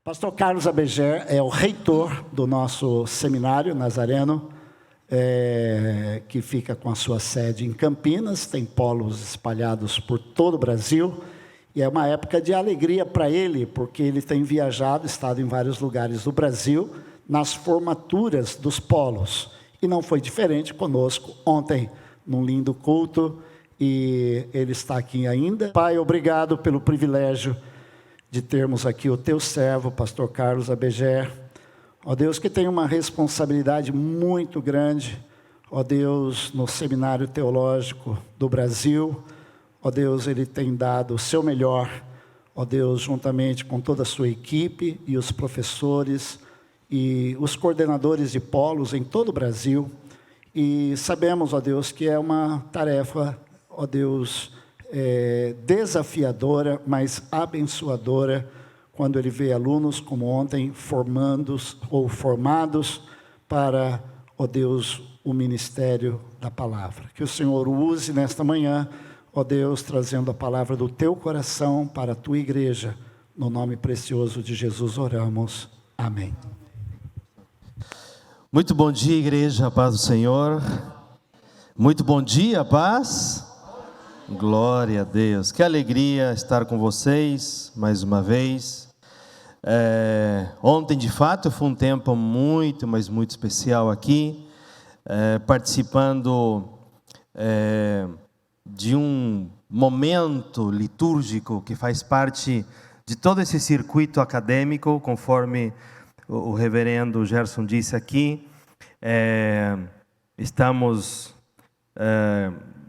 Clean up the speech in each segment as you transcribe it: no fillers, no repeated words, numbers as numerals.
Pastor Carlos Abeger é o reitor do nosso seminário Nazareno, que fica com a sua sede em Campinas, tem polos espalhados por todo o Brasil, e é uma época de alegria para ele, porque ele tem viajado, estado em vários lugares do Brasil, nas formaturas dos polos, e não foi diferente conosco ontem, num lindo culto, e ele está aqui ainda. Pai, obrigado pelo privilégio de termos aqui o teu servo, pastor Carlos Abeger, ó Deus, que tem uma responsabilidade muito grande, ó Deus, no Seminário Teológico do Brasil, ó Deus, ele tem dado o seu melhor, ó Deus, juntamente com toda a sua equipe e os professores e os coordenadores de polos em todo o Brasil, e sabemos, ó Deus, que é uma tarefa, ó Deus, desafiadora, mas abençoadora, quando ele vê alunos como ontem formados para, ó Deus, o ministério da palavra. Que o Senhor use nesta manhã, ó Deus, trazendo a palavra do teu coração para a tua igreja. No nome precioso de Jesus oramos. Amém. Muito bom dia, igreja, a paz do Senhor. Muito bom dia, paz. Glória a Deus, que alegria estar com vocês mais uma vez. Ontem de fato foi um tempo muito, mas muito especial aqui, participando de um momento litúrgico que faz parte de todo esse circuito acadêmico, conforme o reverendo Gerson disse aqui. Estamos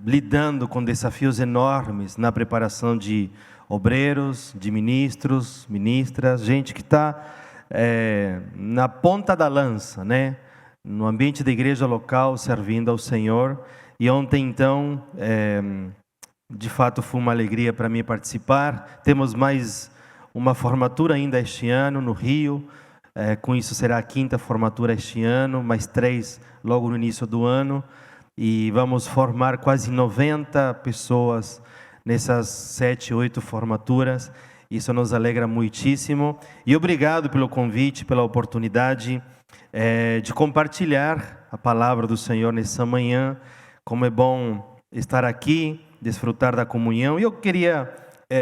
lidando com desafios enormes na preparação de obreiros, de ministros, ministras, gente que está na ponta da lança, né? No ambiente da igreja local, servindo ao Senhor. E ontem, então, de fato foi uma alegria para mim participar. Temos mais uma formatura ainda este ano no Rio, com isso será a 5ª formatura este ano, mais 3 logo no início do ano. E vamos formar quase 90 pessoas nessas 7, 8 formaturas. Isso nos alegra muitíssimo. E obrigado pelo convite, pela oportunidade de compartilhar a palavra do Senhor nessa manhã. Como é bom estar aqui, desfrutar da comunhão. E eu queria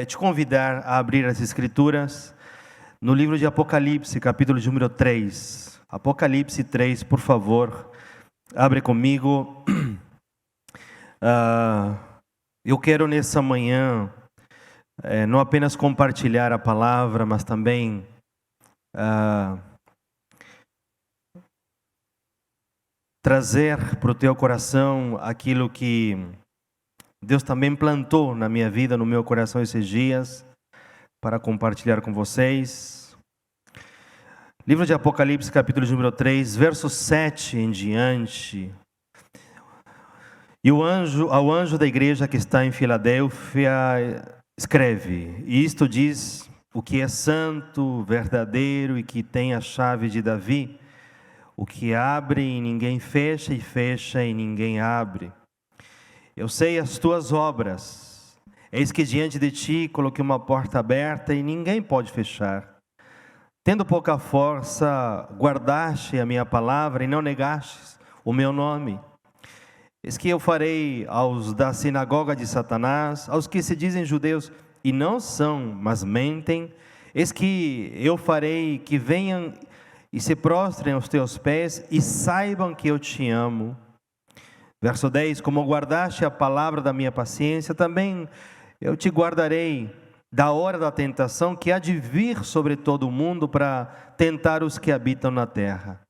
te convidar a abrir as Escrituras no livro de Apocalipse, capítulo de número 3. Apocalipse 3, por favor. Abre comigo. Eu quero nessa manhã não apenas compartilhar a palavra, mas também trazer para o teu coração aquilo que Deus também plantou na minha vida, no meu coração esses dias, para compartilhar com vocês. Livro de Apocalipse, capítulo número 3, verso 7 em diante. E ao anjo da igreja que está em Filadélfia, escreve: isto diz o que é santo, verdadeiro e que tem a chave de Davi, o que abre e ninguém fecha, e fecha e ninguém abre. Eu sei as tuas obras, eis que diante de ti coloquei uma porta aberta e ninguém pode fechar. Tendo pouca força, guardaste a minha palavra e não negastes o meu nome. Eis que eu farei aos da sinagoga de Satanás, aos que se dizem judeus e não são, mas mentem, eis que eu farei que venham e se prostrem aos teus pés e saibam que eu te amo. Verso 10, como guardaste a palavra da minha paciência, também eu te guardarei da hora da tentação que há de vir sobre todo o mundo para tentar os que habitam na terra.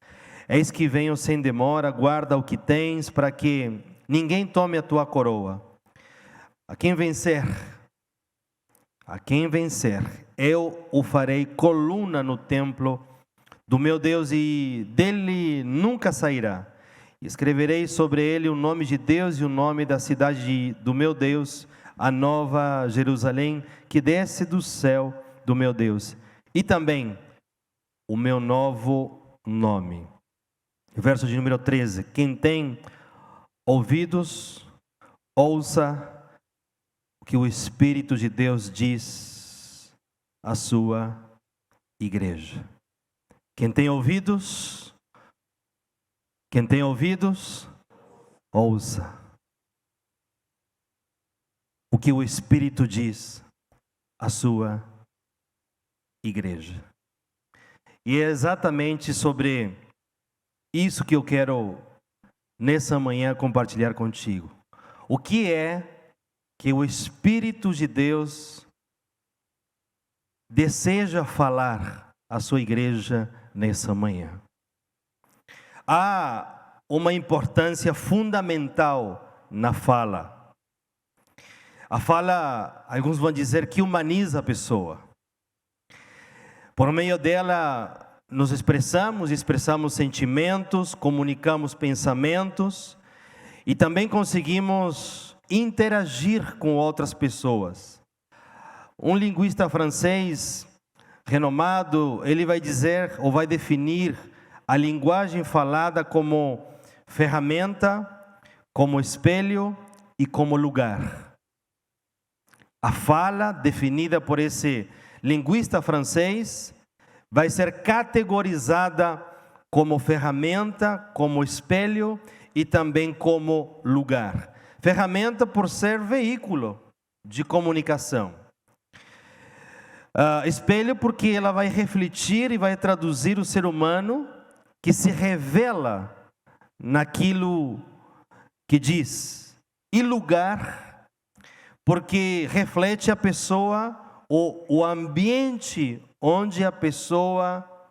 Eis que venho sem demora, guarda o que tens, para que ninguém tome a tua coroa. A quem vencer, eu o farei coluna no templo do meu Deus, e dele nunca sairá. Escreverei sobre ele o nome de Deus e o nome da cidade do meu Deus, a nova Jerusalém, que desce do céu do meu Deus, e também o meu novo nome. Verso de número 13, quem tem ouvidos, ouça o que o Espírito de Deus diz à sua igreja. Quem tem ouvidos, ouça o que o Espírito diz à sua igreja. E é exatamente sobre isso que eu quero nessa manhã compartilhar contigo. O que é que o Espírito de Deus deseja falar à sua igreja nessa manhã? Há uma importância fundamental na fala. A fala, alguns vão dizer que humaniza a pessoa. Por meio dela, nos expressamos sentimentos, comunicamos pensamentos e também conseguimos interagir com outras pessoas. Um linguista francês renomado, ele vai dizer ou vai definir a linguagem falada como ferramenta, como espelho e como lugar. A fala, definida por esse linguista francês, vai ser categorizada como ferramenta, como espelho e também como lugar. Ferramenta por ser veículo de comunicação. Espelho porque ela vai refletir e vai traduzir o ser humano que se revela naquilo que diz. E lugar porque reflete a pessoa, o ambiente onde a pessoa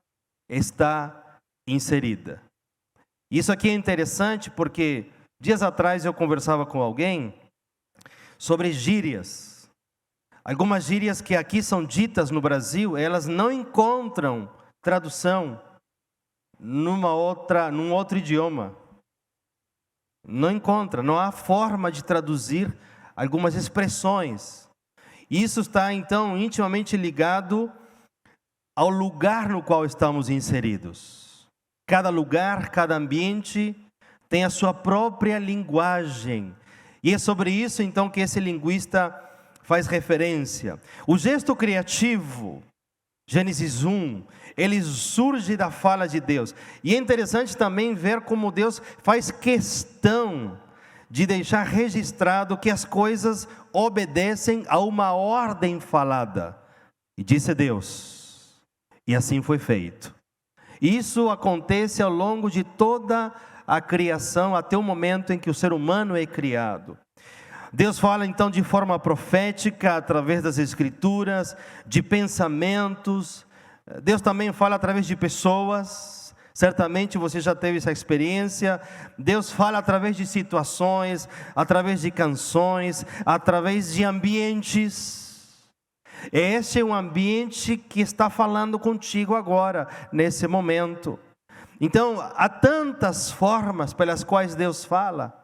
está inserida. Isso aqui é interessante porque dias atrás eu conversava com alguém sobre gírias. Algumas gírias que aqui são ditas no Brasil, elas não encontram tradução num outro idioma. Não há forma de traduzir algumas expressões. Isso está então intimamente ligado ao lugar no qual estamos inseridos. Cada lugar, cada ambiente tem a sua própria linguagem. E é sobre isso então que esse linguista faz referência. O gesto criativo, Gênesis 1, ele surge da fala de Deus. E é interessante também ver como Deus faz questão de deixar registrado que as coisas obedecem a uma ordem falada. E disse Deus, e assim foi feito. Isso acontece ao longo de toda a criação, até o momento em que o ser humano é criado. Deus fala então de forma profética, através das escrituras, de pensamentos. Deus também fala através de pessoas. Certamente você já teve essa experiência. Deus fala através de situações, através de canções, através de ambientes. Esse é um ambiente que está falando contigo agora, nesse momento. Então, há tantas formas pelas quais Deus fala.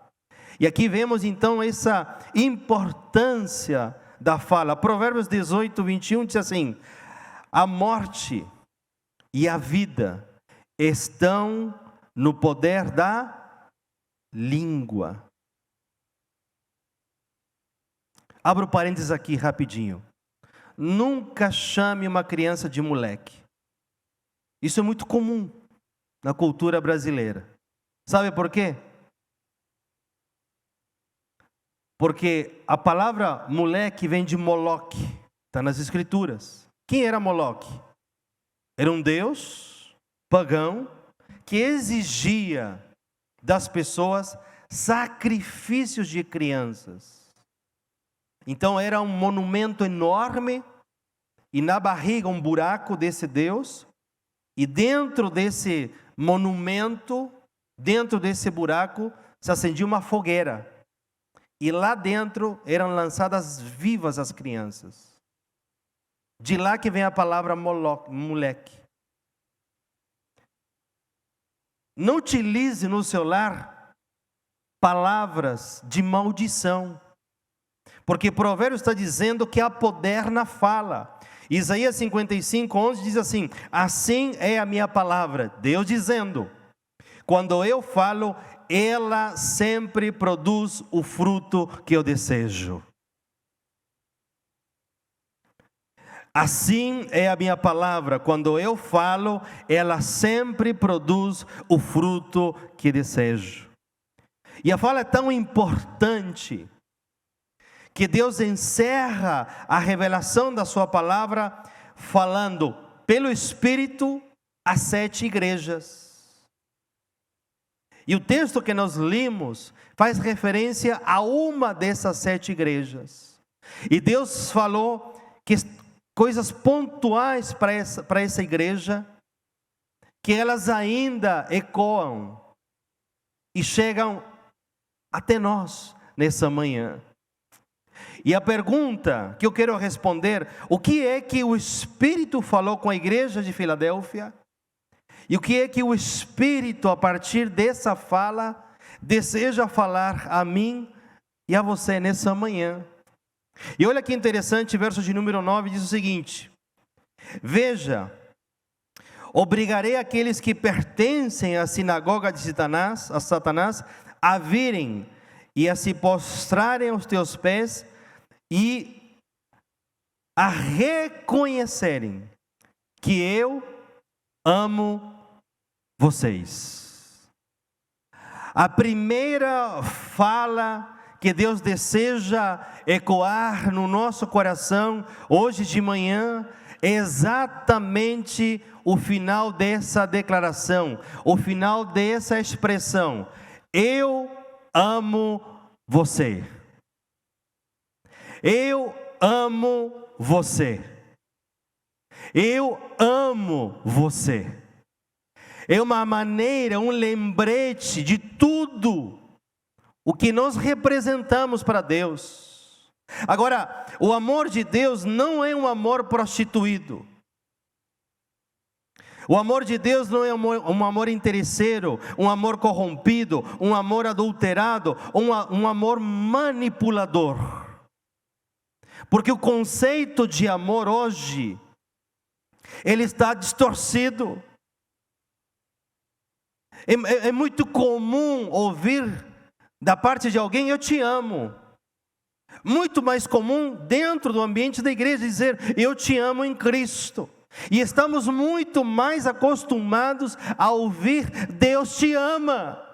E aqui vemos então essa importância da fala. Provérbios 18, 21 diz assim: a morte e a vida estão no poder da língua. Abro parênteses aqui rapidinho. Nunca chame uma criança de moleque. Isso é muito comum na cultura brasileira. Sabe por quê? Porque a palavra moleque vem de Moloque, está nas escrituras. Quem era Moloque? Era um deus pagão que exigia das pessoas sacrifícios de crianças. Então era um monumento enorme e na barriga um buraco desse deus, e dentro desse monumento, dentro desse buraco, se acendia uma fogueira. E lá dentro eram lançadas vivas as crianças. De lá que vem a palavra moleque. Não utilize no seu lar palavras de maldição. Porque Provérbios está dizendo que há poder na fala. Isaías 55, 11 diz assim: assim é a minha palavra. Deus dizendo, quando eu falo, ela sempre produz o fruto que eu desejo. Assim é a minha palavra, quando eu falo, ela sempre produz o fruto que desejo. E a fala é tão importante, que Deus encerra a revelação da sua palavra, falando pelo Espírito às 7 igrejas. E o texto que nós lemos faz referência a uma dessas 7 igrejas. E Deus falou que coisas pontuais para essa igreja, que elas ainda ecoam e chegam até nós nessa manhã. E a pergunta que eu quero responder: o que é que o Espírito falou com a igreja de Filadélfia? E o que é que o Espírito, a partir dessa fala, deseja falar a mim e a você nessa manhã? E olha que interessante, verso de número 9 diz o seguinte: veja, obrigarei aqueles que pertencem à sinagoga de Satanás a virem e a se prostrarem aos teus pés e a reconhecerem que eu amo vocês. A primeira fala que Deus deseja ecoar no nosso coração hoje de manhã é exatamente o final dessa declaração, o final dessa expressão: eu amo você. Eu amo você. Eu amo você. É uma maneira, um lembrete de tudo o que nós representamos para Deus. Agora, o amor de Deus não é um amor prostituído. O amor de Deus não é um amor interesseiro, um amor corrompido, um amor adulterado, um amor manipulador. Porque o conceito de amor hoje, ele está distorcido. É muito comum ouvir da parte de alguém: eu te amo. Muito mais comum dentro do ambiente da igreja dizer: eu te amo em Cristo. E estamos muito mais acostumados a ouvir: Deus te ama.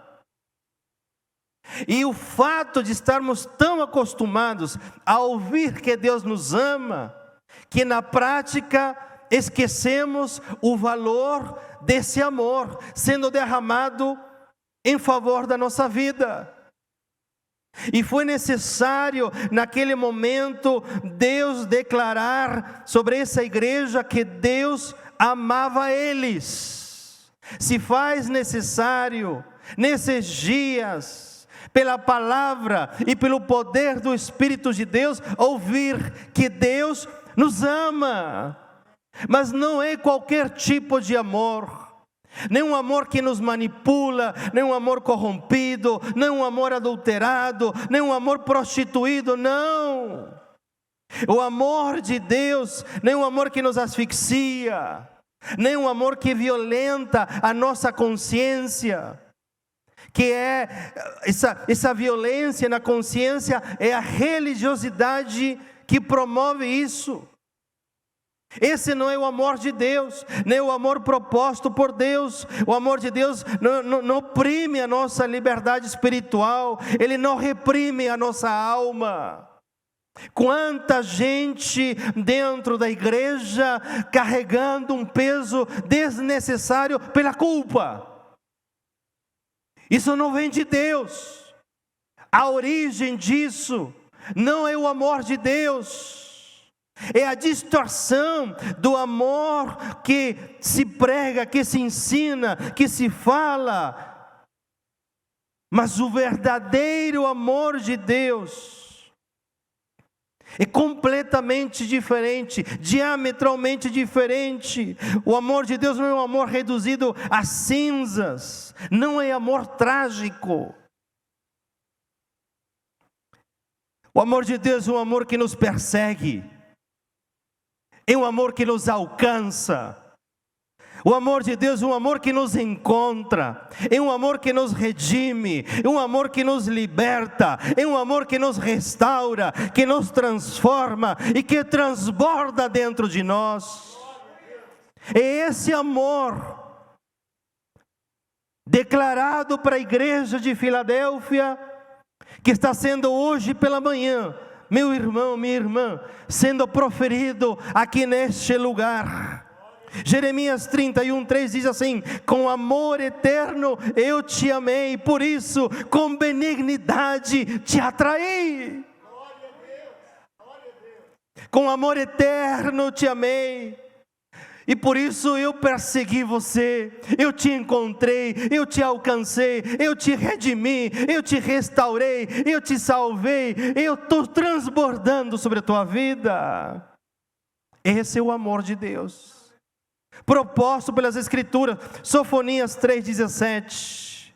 E o fato de estarmos tão acostumados a ouvir que Deus nos ama, que na prática esquecemos o valor desse amor sendo derramado em favor da nossa vida. E foi necessário naquele momento Deus declarar sobre essa igreja que Deus amava eles. Se faz necessário nesses dias, pela palavra e pelo poder do Espírito de Deus, ouvir que Deus nos ama. Mas não é qualquer tipo de amor. Nem um amor que nos manipula, nem um amor corrompido, nem um amor adulterado, nem um amor prostituído, não. O amor de Deus, nem um amor que nos asfixia, nem um amor que violenta a nossa consciência, que é essa violência na consciência, é a religiosidade que promove isso. Esse não é o amor de Deus, nem o amor proposto por Deus. O amor de Deus não oprime a nossa liberdade espiritual, Ele não reprime a nossa alma. Quanta gente dentro da igreja carregando um peso desnecessário pela culpa. Isso não vem de Deus. A origem disso não é o amor de Deus. É a distorção do amor que se prega, que se ensina, que se fala. Mas o verdadeiro amor de Deus é completamente diferente, diametralmente diferente. O amor de Deus não é um amor reduzido a cinzas, não é amor trágico. O amor de Deus é um amor que nos persegue. É um amor que nos alcança. O amor de Deus é um amor que nos encontra, é um amor que nos redime, é um amor que nos liberta, é um amor que nos restaura, que nos transforma e que transborda dentro de nós. É esse amor declarado para a igreja de Filadélfia, que está sendo hoje pela manhã, meu irmão, minha irmã, sendo proferido aqui neste lugar. Jeremias 31:3 diz assim: com amor eterno eu te amei, por isso com benignidade te atraí. Com amor eterno te amei, e por isso eu persegui você, eu te encontrei, eu te alcancei, eu te redimi, eu te restaurei, eu te salvei, eu estou transbordando sobre a tua vida. Esse é o amor de Deus, proposto pelas Escrituras. Sofonias 3:17.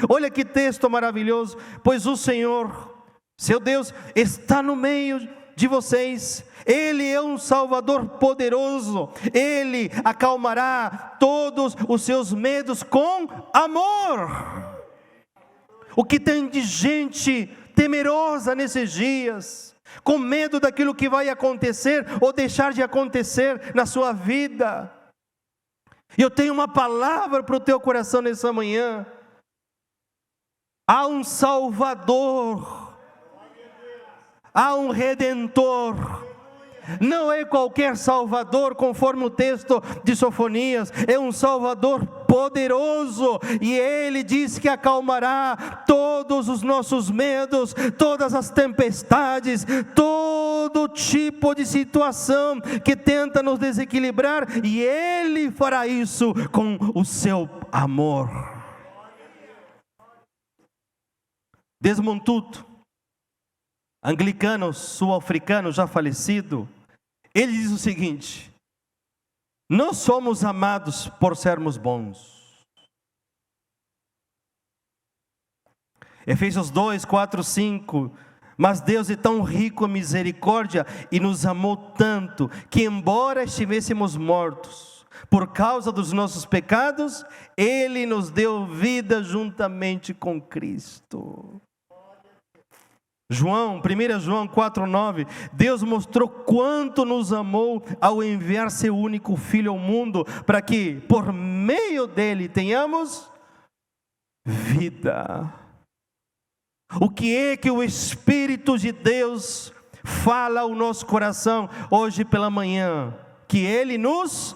Olha que texto maravilhoso. Pois o Senhor, seu Deus, está no meio de vocês. Ele é um Salvador poderoso. Ele acalmará todos os seus medos com amor. O que tem de gente temerosa nesses dias, com medo daquilo que vai acontecer ou deixar de acontecer na sua vida. E eu tenho uma palavra para o teu coração nessa manhã. Há um Salvador, há um Redentor. Não é qualquer Salvador, conforme o texto de Sofonias, é um Salvador poderoso, e Ele diz que acalmará todos os nossos medos, todas as tempestades, todo tipo de situação que tenta nos desequilibrar, e Ele fará isso com o seu amor. Desmond Tutu, anglicano sul-africano já falecido, ele diz o seguinte: nós somos amados por sermos bons. Efésios 2:4-5. Mas Deus é tão rico em misericórdia e nos amou tanto, que embora estivéssemos mortos por causa dos nossos pecados, Ele nos deu vida juntamente com Cristo. 1 João 4:9, Deus mostrou quanto nos amou ao enviar seu único Filho ao mundo, para que por meio dele tenhamos vida. O que é que o Espírito de Deus fala ao nosso coração hoje pela manhã? Que Ele nos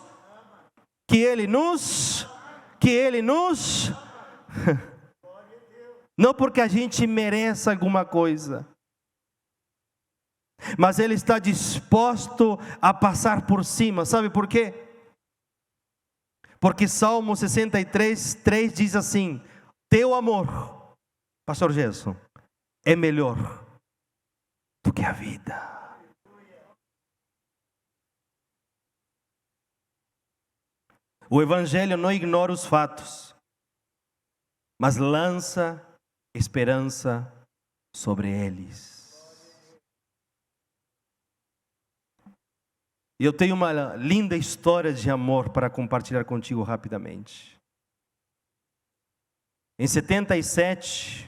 não porque a gente merece alguma coisa, mas Ele está disposto a passar por cima. Sabe por quê? Porque Salmo 63:3 diz assim: teu amor, pastor Gerson, é melhor do que a vida. O Evangelho não ignora os fatos, mas lança esperança sobre eles. E eu tenho uma linda história de amor para compartilhar contigo rapidamente. Em 77,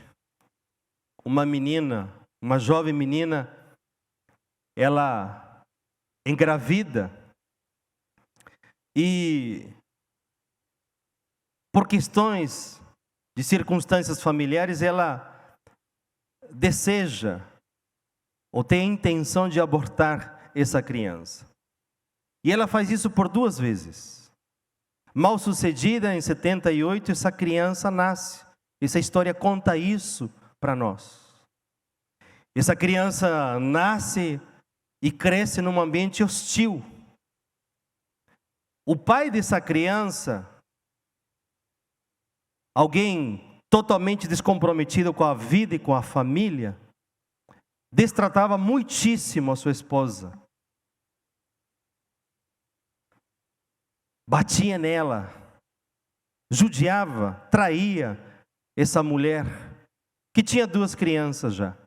uma jovem menina, ela engravida, e por questões de circunstâncias familiares, ela deseja ou tem a intenção de abortar essa criança. E ela faz isso por 2 vezes. Mal sucedida, em 78, essa criança nasce. Essa história conta isso para nós. Essa criança nasce e cresce num ambiente hostil. O pai dessa criança, alguém totalmente descomprometido com a vida e com a família, destratava muitíssimo a sua esposa. Batia nela, judiava, traía essa mulher, que tinha 2 crianças já.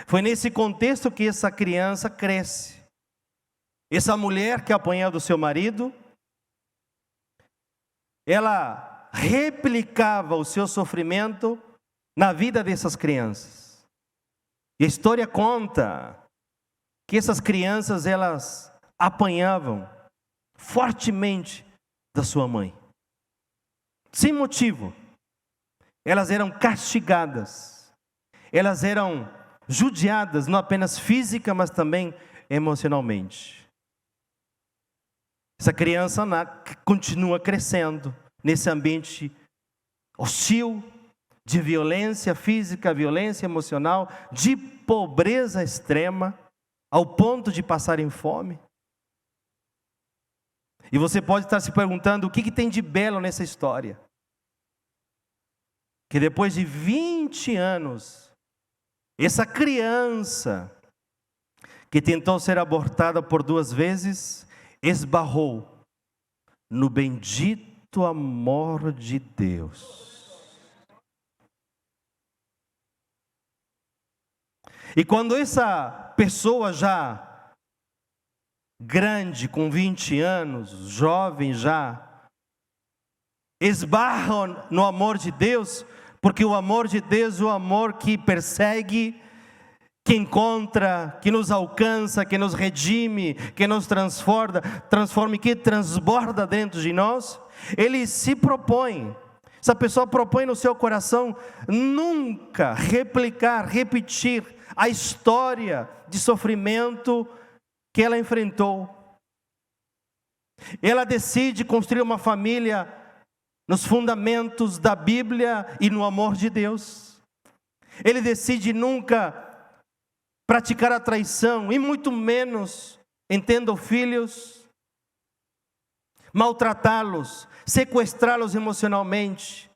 Foi nesse contexto que essa criança cresce. Essa mulher que apanhou do seu marido, ela replicava o seu sofrimento na vida dessas crianças. E a história conta que essas crianças, elas apanhavam fortemente da sua mãe. Sem motivo. Elas eram castigadas. Elas eram judiadas, não apenas física, mas também emocionalmente. Essa criança continua crescendo nesse ambiente hostil, de violência física, violência emocional, de pobreza extrema, ao ponto de passarem fome. E você pode estar se perguntando, o que tem de belo nessa história? Que depois de 20 anos, essa criança, que tentou ser abortada por 2 vezes, esbarrou no bendito amor de Deus. E quando essa pessoa já grande, com 20 anos, jovem já, esbarra no amor de Deus, porque o amor de Deus é o amor que persegue, que encontra, que nos alcança, que nos redime, que nos transforma, que transborda dentro de nós. Ele se propõe, essa pessoa propõe no seu coração nunca replicar, repetir a história de sofrimento que ela enfrentou. Ela decide construir uma família nos fundamentos da Bíblia e no amor de Deus. Ele decide nunca praticar a traição, e muito menos, entendam, filhos, maltratá-los, sequestrá-los emocionalmente,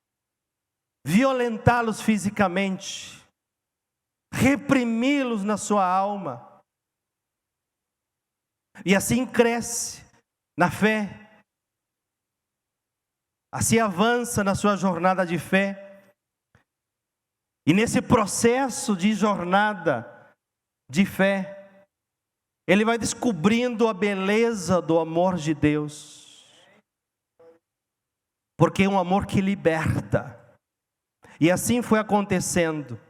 violentá-los fisicamente, reprimi-los na sua alma. E assim cresce na fé, assim avança na sua jornada de fé. E nesse processo de jornada de fé, ele vai descobrindo a beleza do amor de Deus, porque é um amor que liberta. E assim foi acontecendo.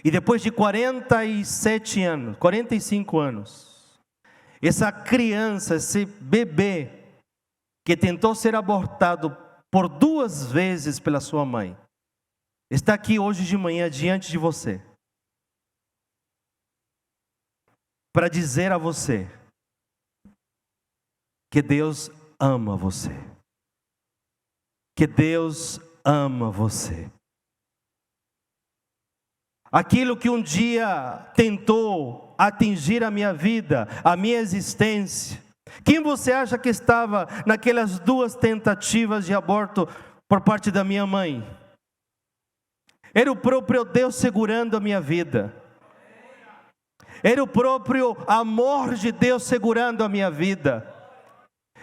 E depois de 45 anos, essa criança, esse bebê, que tentou ser abortado por 2 vezes pela sua mãe, está aqui hoje de manhã diante de você, para dizer a você, que Deus ama você, que Deus ama você. Aquilo que um dia tentou atingir a minha vida, a minha existência. Quem você acha que estava naquelas 2 tentativas de aborto por parte da minha mãe? Era o próprio Deus segurando a minha vida. Era o próprio amor de Deus segurando a minha vida.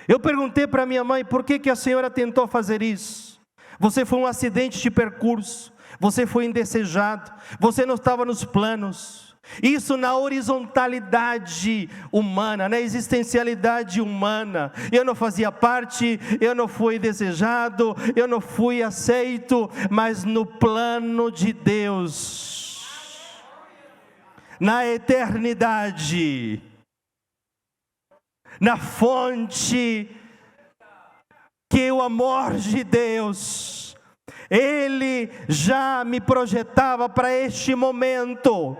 Eu perguntei para minha mãe, por que a senhora tentou fazer isso? Você foi um acidente de percurso. Você foi indesejado, você não estava nos planos. Isso na horizontalidade humana, na existencialidade humana. Eu não fazia parte, eu não fui desejado, eu não fui aceito, mas no plano de Deus, na eternidade, na fonte, que é o amor de Deus, Ele já me projetava para este momento,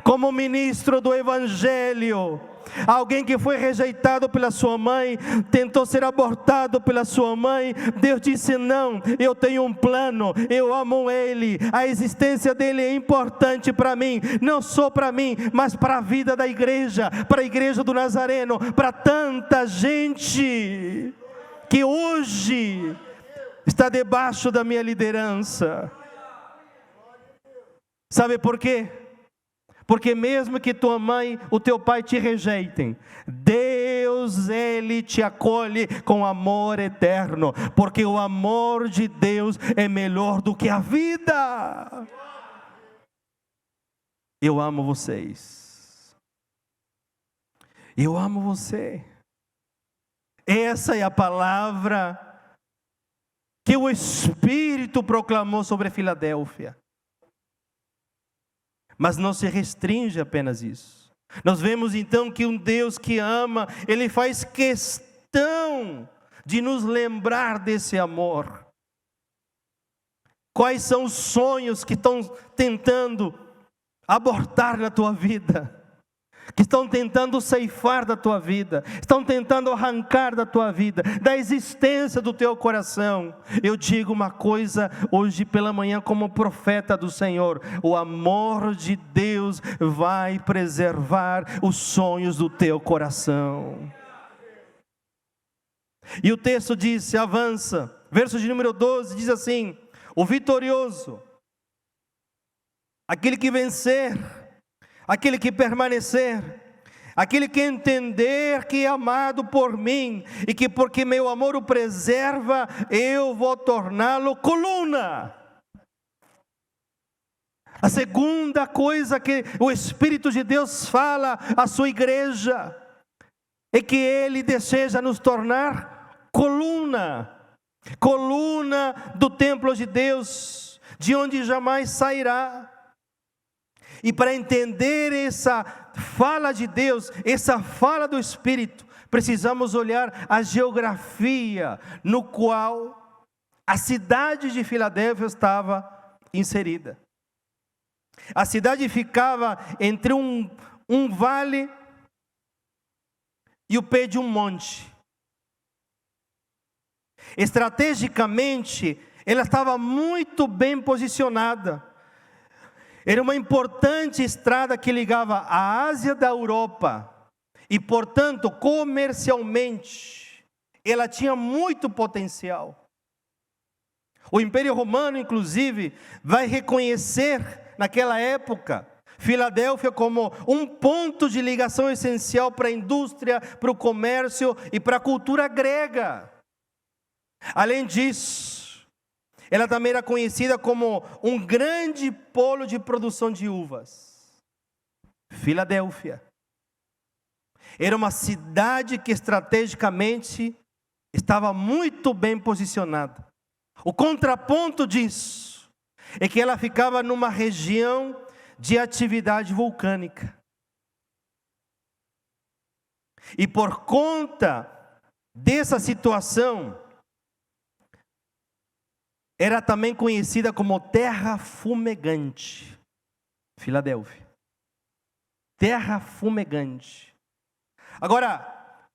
como ministro do Evangelho. Alguém que foi rejeitado pela sua mãe, tentou ser abortado pela sua mãe. Deus disse, não, eu tenho um plano, eu amo ele, a existência dele é importante para mim, não só para mim, mas para a vida da igreja, para a igreja do Nazareno, para tanta gente que hoje está debaixo da minha liderança. Sabe por quê? Porque mesmo que tua mãe, o teu pai te rejeitem, Deus, Ele te acolhe com amor eterno, porque o amor de Deus é melhor do que a vida. Eu amo vocês. Eu amo você. Essa é a palavra que o Espírito proclamou sobre Filadélfia. Mas não se restringe apenas isso. Nós vemos então que um Deus que ama, Ele faz questão de nos lembrar desse amor. Quais são os sonhos que estão tentando abortar na tua vida? Que estão tentando ceifar da tua vida, estão tentando arrancar da tua vida, da existência do teu coração. Eu digo uma coisa hoje pela manhã como profeta do Senhor: o amor de Deus vai preservar os sonhos do teu coração. E o texto diz, avança, verso de número 12, diz assim: o vitorioso, aquele que vencer, aquele que permanecer, aquele que entender que é amado por mim, e que porque meu amor o preserva, eu vou torná-lo coluna. A segunda coisa que o Espírito de Deus fala à sua igreja, é que Ele deseja nos tornar coluna. Coluna do templo de Deus, de onde jamais sairá. E para entender essa fala de Deus, essa fala do Espírito, precisamos olhar a geografia no qual a cidade de Filadélfia estava inserida. A cidade ficava entre um vale e o pé de um monte. Estrategicamente, ela estava muito bem posicionada. Era uma importante estrada que ligava a Ásia da Europa. E, portanto, comercialmente, ela tinha muito potencial. O Império Romano, inclusive, vai reconhecer, naquela época, Filadélfia como um ponto de ligação essencial para a indústria, para o comércio e para a cultura grega. Além disso, ela também era conhecida como um grande polo de produção de uvas. Filadélfia era uma cidade que estrategicamente estava muito bem posicionada. O contraponto disso é que ela ficava numa região de atividade vulcânica. E por conta dessa situação, era também conhecida como terra fumegante. Filadélfia. Terra fumegante. Agora,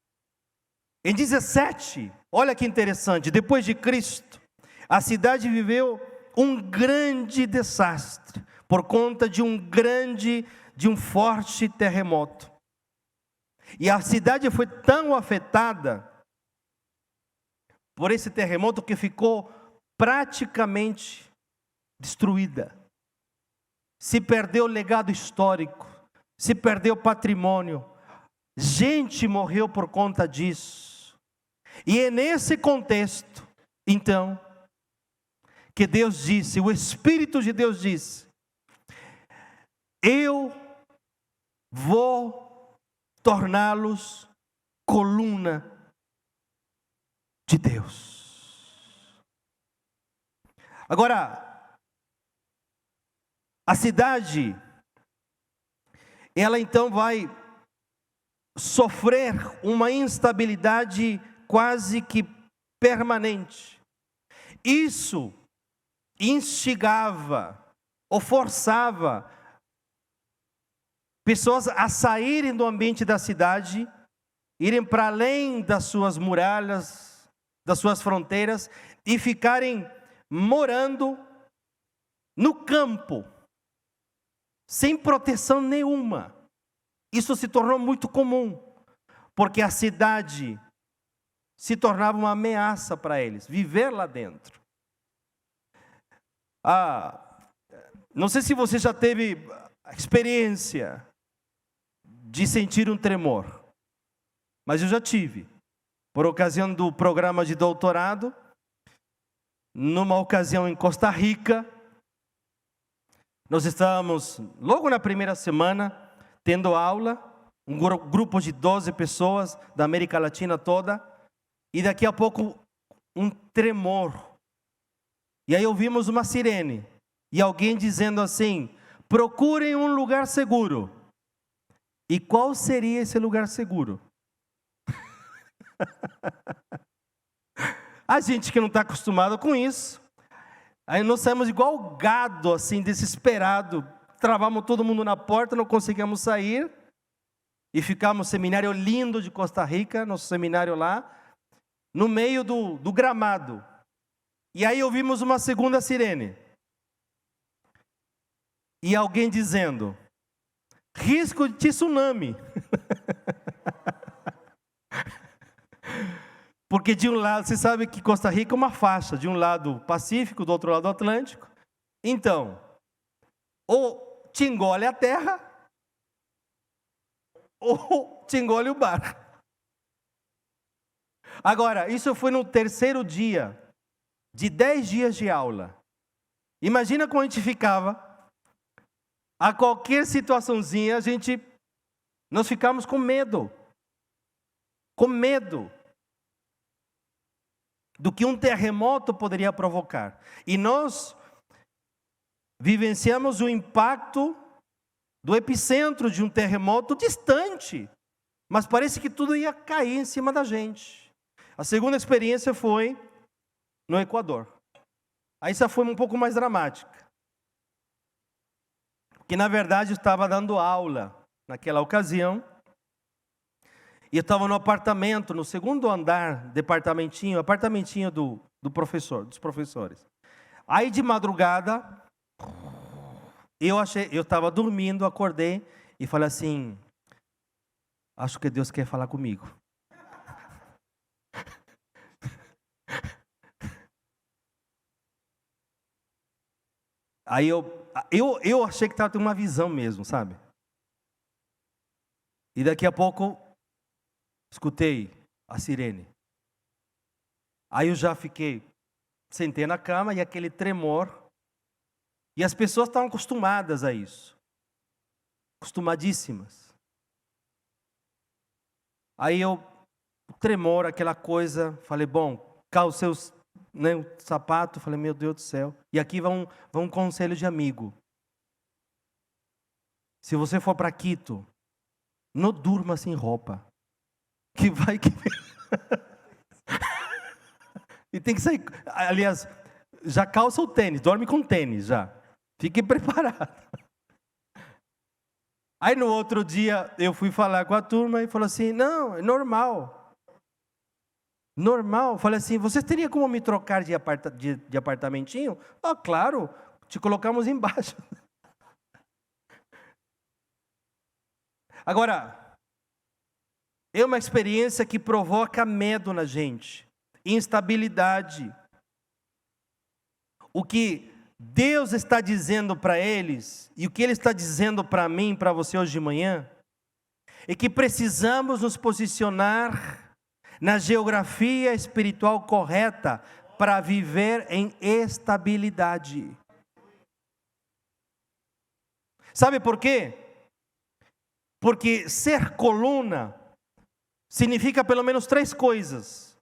em 17, olha que interessante, depois de Cristo, a cidade viveu um grande desastre, por conta de um forte terremoto. E a cidade foi tão afetada por esse terremoto que ficou praticamente destruída. Se perdeu o legado histórico, se perdeu o patrimônio, gente morreu por conta disso. E é nesse contexto, então, que Deus disse, o Espírito de Deus disse: eu vou torná-los coluna de Deus. Agora, a cidade, ela então vai sofrer uma instabilidade quase que permanente. Isso instigava ou forçava pessoas a saírem do ambiente da cidade, irem para além das suas muralhas, das suas fronteiras e ficarem morando no campo, sem proteção nenhuma. Isso se tornou muito comum, porque a cidade se tornava uma ameaça para eles, viver lá dentro. Não sei se você já teve a experiência de sentir um tremor, mas eu já tive, por ocasião do programa de doutorado, numa ocasião em Costa Rica. Nós estávamos, logo na primeira semana, tendo aula, um grupo de 12 pessoas da América Latina toda, e daqui a pouco um tremor E aí ouvimos uma sirene. E alguém dizendo assim: procurem um lugar seguro. E qual seria esse lugar seguro? A gente que não está acostumado com isso, aí nós saímos igual gado, assim, desesperado. Travamos todo mundo na porta, não conseguimos sair. E ficamos no seminário lindo de Costa Rica, nosso seminário lá, no meio do gramado. E aí ouvimos uma segunda sirene. E alguém dizendo: risco de tsunami. Porque de um lado, você sabe que Costa Rica é uma faixa, de um lado Pacífico, do outro lado Atlântico. Então, ou te engole a terra, ou te engole o barco. Agora, isso foi no terceiro dia, de 10 dias de aula. Imagina como a gente ficava, a qualquer situaçãozinha, nós ficamos com medo. Com medo do que um terremoto poderia provocar. E nós vivenciamos o impacto do epicentro de um terremoto distante, mas parece que tudo ia cair em cima da gente. A segunda experiência foi no Equador. Aí essa foi um pouco mais dramática. Porque na verdade eu estava dando aula naquela ocasião. E eu estava no apartamento, no segundo andar, apartamentinho do professor, dos professores. Aí de madrugada, eu estava dormindo, acordei e falei assim: acho que Deus quer falar comigo. Aí eu achei que estava tendo uma visão mesmo, sabe? E daqui a pouco escutei a sirene. Aí eu já sentei na cama e aquele tremor. E as pessoas estavam acostumadas a isso. Acostumadíssimas. Aí o tremor, aquela coisa, falei, bom, calça seus sapato, falei, meu Deus do céu. E aqui vai um conselho de amigo. Se você for para Quito, não durma sem roupa. Que vai que... E tem que sair, aliás, já calça o tênis, dorme com tênis já. Fique preparado. Aí no outro dia eu fui falar com a turma e falou assim: não, é normal. Normal. Falei assim: você teria como me trocar de apartamentinho? Ah, claro, te colocamos embaixo. Agora, é uma experiência que provoca medo na gente, instabilidade. O que Deus está dizendo para eles, e o que Ele está dizendo para mim, para você hoje de manhã, é que precisamos nos posicionar na geografia espiritual correta para viver em estabilidade. Sabe por quê? Porque ser coluna significa pelo menos 3 coisas.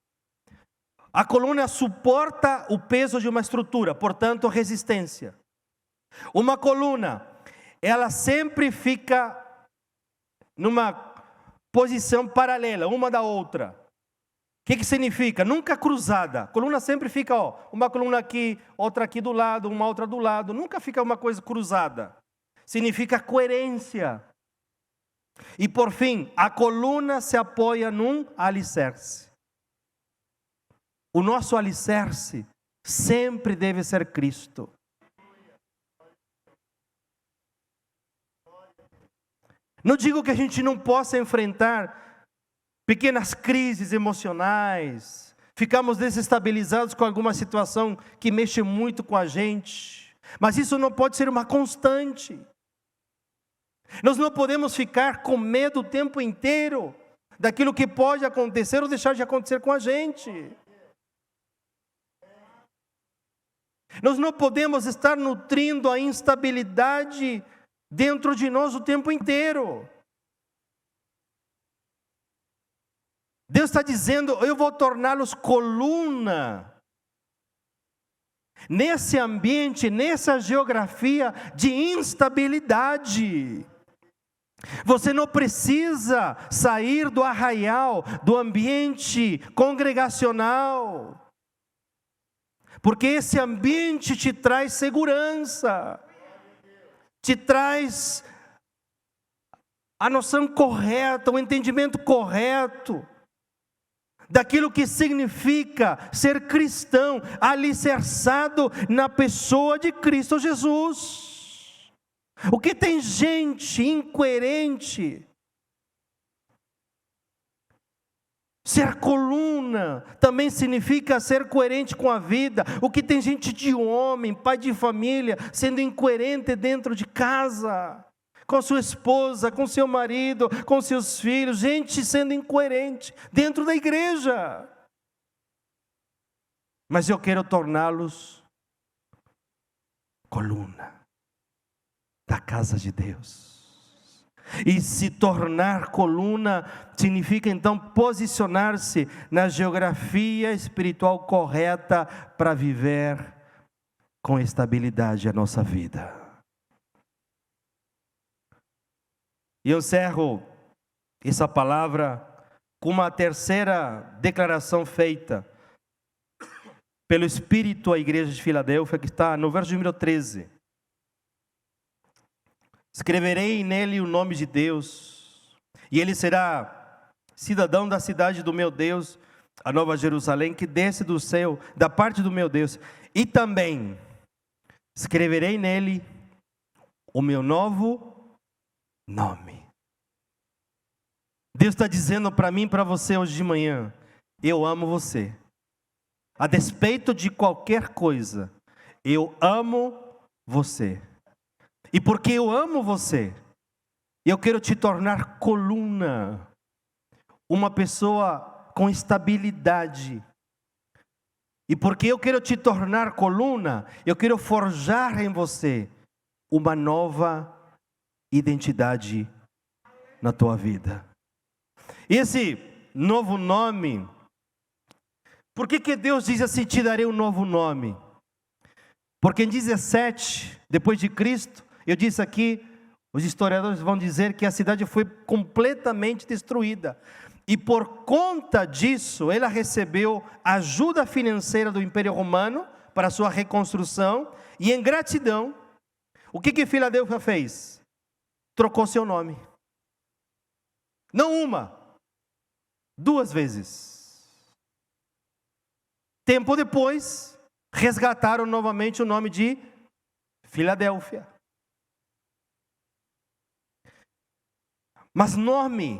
A coluna suporta o peso de uma estrutura, portanto, resistência. Uma coluna, ela sempre fica numa posição paralela, uma da outra. O que significa? Nunca cruzada. A coluna sempre fica, uma coluna aqui, outra aqui do lado, uma outra do lado. Nunca fica uma coisa cruzada. Significa coerência. E por fim, a coluna se apoia num alicerce. O nosso alicerce sempre deve ser Cristo. Não digo que a gente não possa enfrentar pequenas crises emocionais, ficamos desestabilizados com alguma situação que mexe muito com a gente, mas isso não pode ser uma constante. Nós não podemos ficar com medo o tempo inteiro daquilo que pode acontecer ou deixar de acontecer com a gente. Nós não podemos estar nutrindo a instabilidade dentro de nós o tempo inteiro. Deus está dizendo: eu vou torná-los coluna. nesse ambiente, nessa geografia de instabilidade. Você não precisa sair do arraial, do ambiente congregacional, porque esse ambiente te traz segurança, te traz a noção correta, o entendimento correto daquilo que significa ser cristão, alicerçado na pessoa de Cristo Jesus. O que tem gente incoerente, ser coluna também significa ser coerente com a vida. O que tem gente de homem, pai de família, sendo incoerente dentro de casa, com sua esposa, com seu marido, com seus filhos, gente sendo incoerente dentro da igreja. Mas eu quero torná-los coluna da casa de Deus. E se tornar coluna significa então posicionar-se na geografia espiritual correta para viver com estabilidade a nossa vida. E eu encerro essa palavra com uma terceira declaração feita pelo Espírito à igreja de Filadélfia, que está no verso número 13. Escreverei nele o nome de Deus, e ele será cidadão da cidade do meu Deus, a Nova Jerusalém, que desce do céu, da parte do meu Deus. E também escreverei nele o meu novo nome. Deus está dizendo para mim e para você hoje de manhã: eu amo você. A despeito de qualquer coisa, eu amo você. E porque eu amo você, eu quero te tornar coluna, uma pessoa com estabilidade. E porque eu quero te tornar coluna, eu quero forjar em você uma nova identidade na tua vida. Esse novo nome, por que Deus diz assim: te darei um novo nome? Porque em 17, depois de Cristo, eu disse aqui, os historiadores vão dizer que a cidade foi completamente destruída. E por conta disso, ela recebeu ajuda financeira do Império Romano para sua reconstrução. E em gratidão, o que Filadélfia fez? Trocou seu nome. Não uma, duas vezes. Tempo depois, resgataram novamente o nome de Filadélfia. Mas nome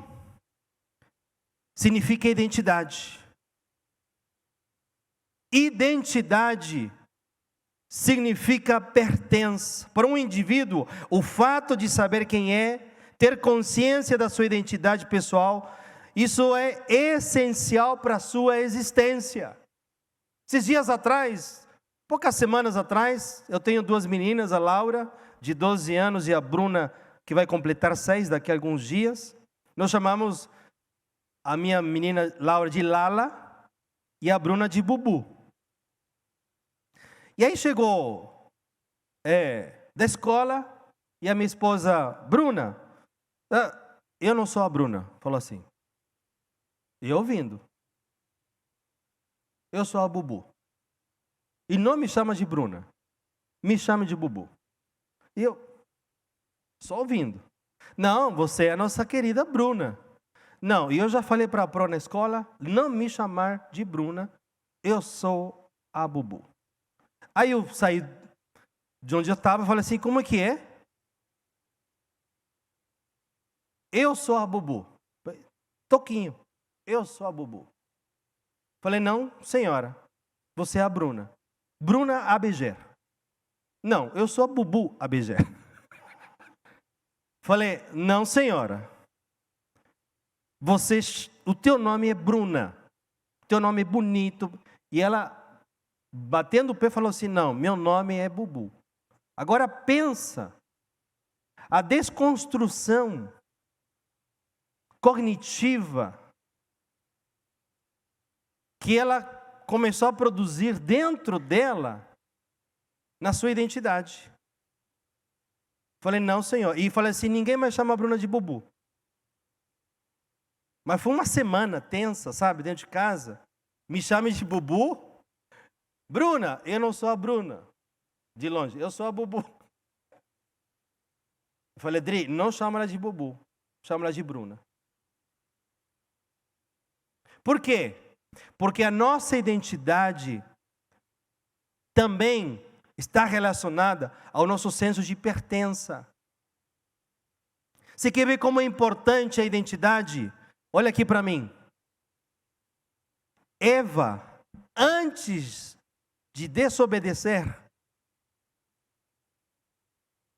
significa identidade. Identidade significa pertença. Para um indivíduo, o fato de saber quem é, ter consciência da sua identidade pessoal, isso é essencial para a sua existência. Esses dias atrás, poucas semanas atrás, eu tenho duas meninas, a Laura, de 12 anos, e a Bruna, que vai completar 6 daqui a alguns dias. Nós chamamos a minha menina Laura de Lala e a Bruna de Bubu. E aí chegou da escola e a minha esposa, Bruna, eu não sou a Bruna, falou assim. E eu ouvindo. Eu sou a Bubu. E não me chama de Bruna, me chama de Bubu. E eu só ouvindo. Não, você é a nossa querida Bruna. Não, e eu já falei para a Pro na escola, não me chamar de Bruna, eu sou a Bubu. Aí eu saí de onde eu estava e falei assim: como é que é? Eu sou a Bubu. Toquinho, eu sou a Bubu. Falei: não, senhora, você é a Bruna. Bruna Abeger. Não, eu sou a Bubu Abeger. Falei: não, senhora. O teu nome é Bruna. O teu nome é bonito. E ela, batendo o pé, falou assim: não, meu nome é Bubu. Agora pensa, a desconstrução cognitiva que ela começou a produzir dentro dela, na sua identidade. Falei, não, Senhor. E falei assim, ninguém mais chama a Bruna de Bubu. Mas foi uma semana tensa, sabe, dentro de casa. Me chame de Bubu. Bruna, eu não sou a Bruna. De longe, eu sou a Bubu. Eu falei, Dri, não chama ela de Bubu. Chama ela de Bruna. Por quê? Porque a nossa identidade também está relacionada ao nosso senso de pertença. Você quer ver como é importante a identidade? Olha aqui para mim. Eva, antes de desobedecer,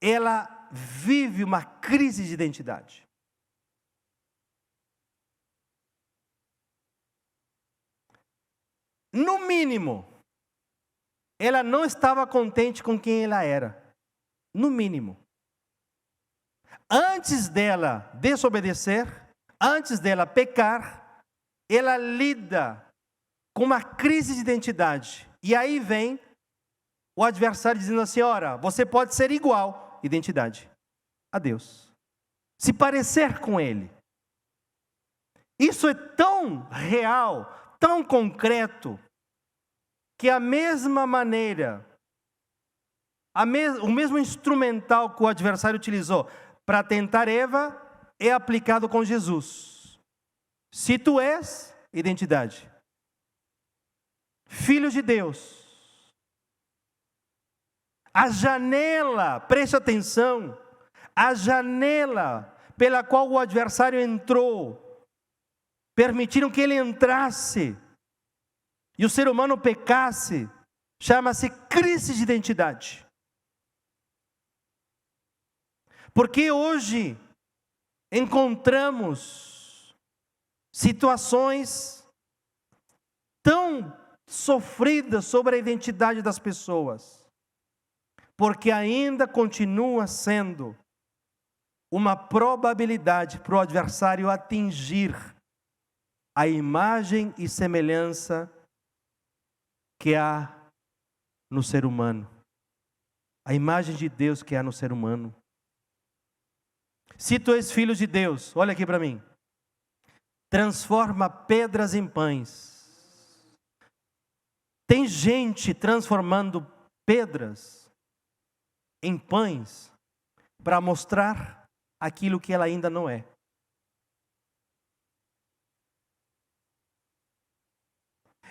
ela vive uma crise de identidade. No mínimo, ela não estava contente com quem ela era. No mínimo. Antes dela desobedecer, antes dela pecar, ela lida com uma crise de identidade. E aí vem o adversário dizendo assim, ora, você pode ser igual, identidade, a Deus. Se parecer com Ele. Isso é tão real, tão concreto, que a mesma maneira, o mesmo instrumental que o adversário utilizou para tentar Eva, é aplicado com Jesus. Se tu és, identidade. Filho de Deus. A janela, preste atenção, a janela pela qual o adversário entrou, permitiram que ele entrasse, e o ser humano pecasse, chama-se crise de identidade. Porque hoje encontramos situações tão sofridas sobre a identidade das pessoas, porque ainda continua sendo uma probabilidade para o adversário atingir a imagem e semelhança que há no ser humano. A imagem de Deus que há no ser humano. Se tu és filho de Deus, olha aqui para mim. Transforma pedras em pães. Tem gente transformando pedras em pães para mostrar aquilo que ela ainda não é.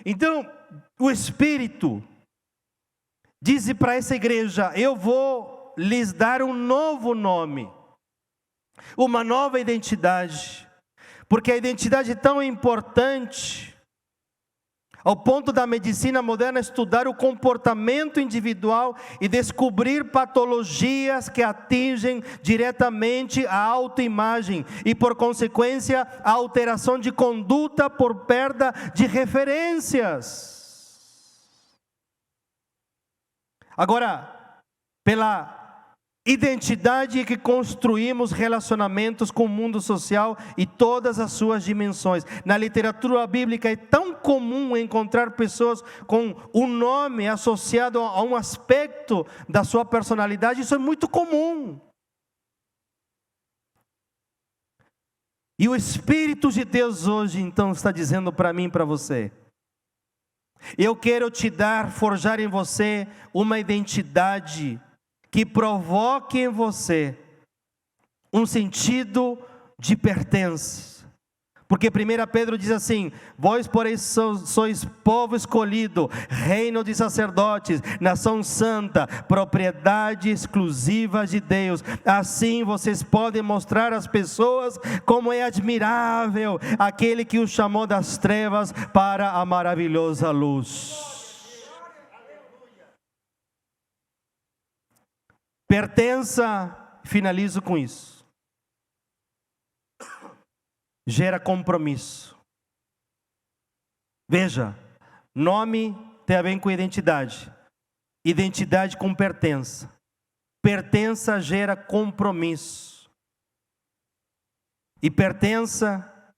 Então, o Espírito diz para essa igreja, eu vou lhes dar um novo nome, uma nova identidade, porque a identidade é tão importante, ao ponto da medicina moderna estudar o comportamento individual e descobrir patologias que atingem diretamente a autoimagem e, por consequência, a alteração de conduta por perda de referências. Agora, pela identidade que construímos relacionamentos com o mundo social e todas as suas dimensões. Na literatura bíblica é tão comum encontrar pessoas com um nome associado a um aspecto da sua personalidade. Isso é muito comum. E o Espírito de Deus hoje então está dizendo para mim e para você: eu quero te dar, forjar em você uma identidade que provoque em você um sentido de pertença. Porque 1 Pedro diz assim: vós, porém, sois povo escolhido, reino de sacerdotes, nação santa, propriedade exclusiva de Deus. Assim vocês podem mostrar às pessoas como é admirável aquele que os chamou das trevas para a maravilhosa luz. Pertença, finalizo com isso, gera compromisso. Veja, nome tem a ver com identidade, identidade com pertença, pertença gera compromisso, e pertença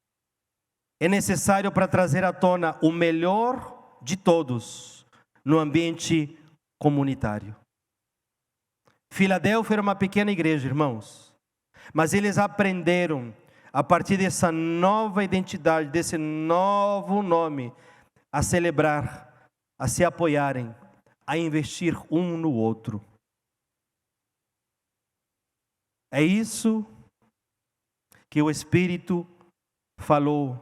é necessário para trazer à tona o melhor de todos no ambiente comunitário. Filadélfia era uma pequena igreja, irmãos, mas eles aprenderam, a partir dessa nova identidade, desse novo nome, a celebrar, a se apoiarem, a investir um no outro. É isso que o Espírito falou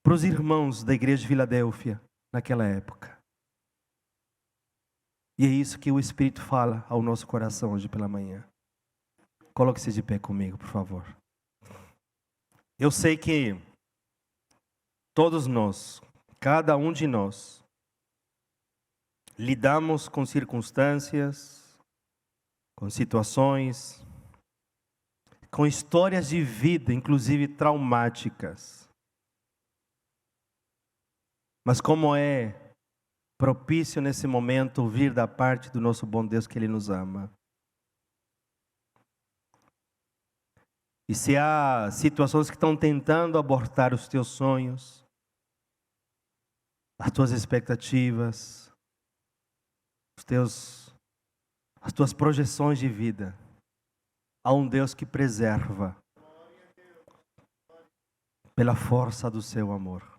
para os irmãos da igreja de Filadélfia naquela época. E é isso que o Espírito fala ao nosso coração hoje pela manhã. Coloque-se de pé comigo, por favor. Eu sei que todos nós, cada um de nós, lidamos com circunstâncias, com situações, com histórias de vida, inclusive traumáticas. Mas como é propício nesse momento ouvir da parte do nosso bom Deus que Ele nos ama. E se há situações que estão tentando abortar os teus sonhos, as tuas expectativas, as tuas projeções de vida, há um Deus que preserva pela força do seu amor.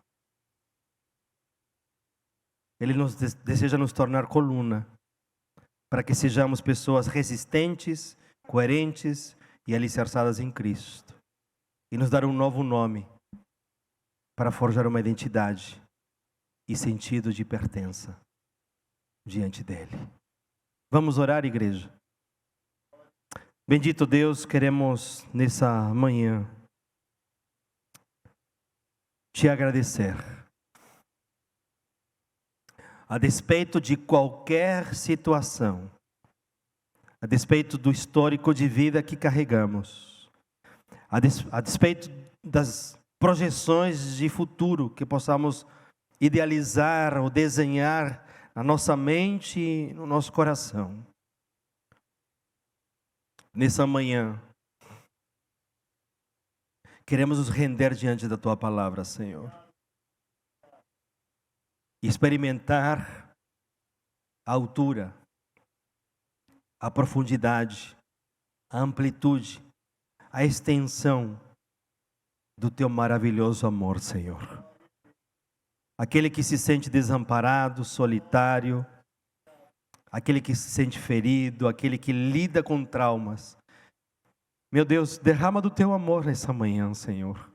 Ele deseja nos tornar coluna, para que sejamos pessoas resistentes, coerentes e alicerçadas em Cristo. E nos dar um novo nome, para forjar uma identidade e sentido de pertença diante dEle. Vamos orar, igreja? Bendito Deus, queremos nessa manhã te agradecer. A despeito de qualquer situação, a despeito do histórico de vida que carregamos, a despeito das projeções de futuro que possamos idealizar ou desenhar na nossa mente e no nosso coração. Nessa manhã, queremos nos render diante da Tua palavra, Senhor. Experimentar a altura, a profundidade, a amplitude, a extensão do Teu maravilhoso amor, Senhor. Aquele que se sente desamparado, solitário, aquele que se sente ferido, aquele que lida com traumas. Meu Deus, derrama do Teu amor nessa manhã, Senhor.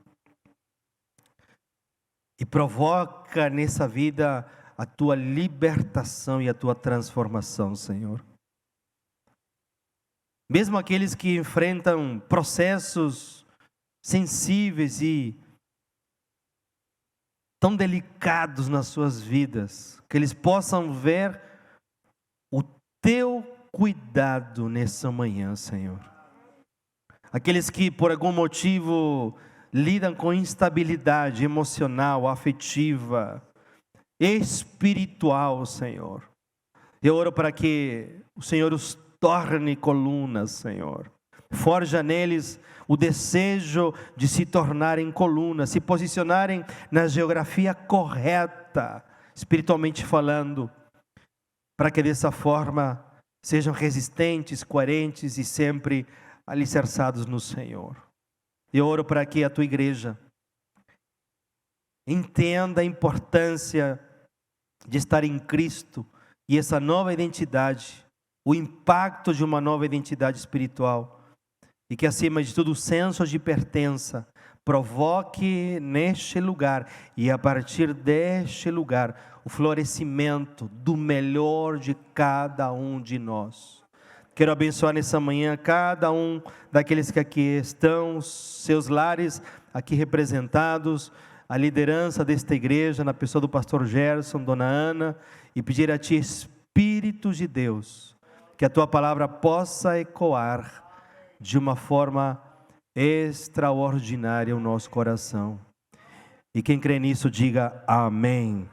E provoca nessa vida a Tua libertação e a Tua transformação, Senhor. Mesmo aqueles que enfrentam processos sensíveis e tão delicados nas suas vidas, que eles possam ver o Teu cuidado nessa manhã, Senhor. Aqueles que por algum motivo lidam com instabilidade emocional, afetiva, espiritual, Senhor. Eu oro para que o Senhor os torne colunas, Senhor. Forja neles o desejo de se tornarem colunas, se posicionarem na geografia correta, espiritualmente falando, para que dessa forma sejam resistentes, coerentes e sempre alicerçados no Senhor. Eu oro para que a Tua igreja entenda a importância de estar em Cristo e essa nova identidade, o impacto de uma nova identidade espiritual, e que acima de tudo o senso de pertença provoque neste lugar e a partir deste lugar o florescimento do melhor de cada um de nós. Quero abençoar nessa manhã cada um daqueles que aqui estão, seus lares aqui representados, a liderança desta igreja, na pessoa do pastor Gerson, dona Ana, e pedir a Ti, Espírito de Deus, que a Tua palavra possa ecoar de uma forma extraordinária o nosso coração. E quem crê nisso, diga amém.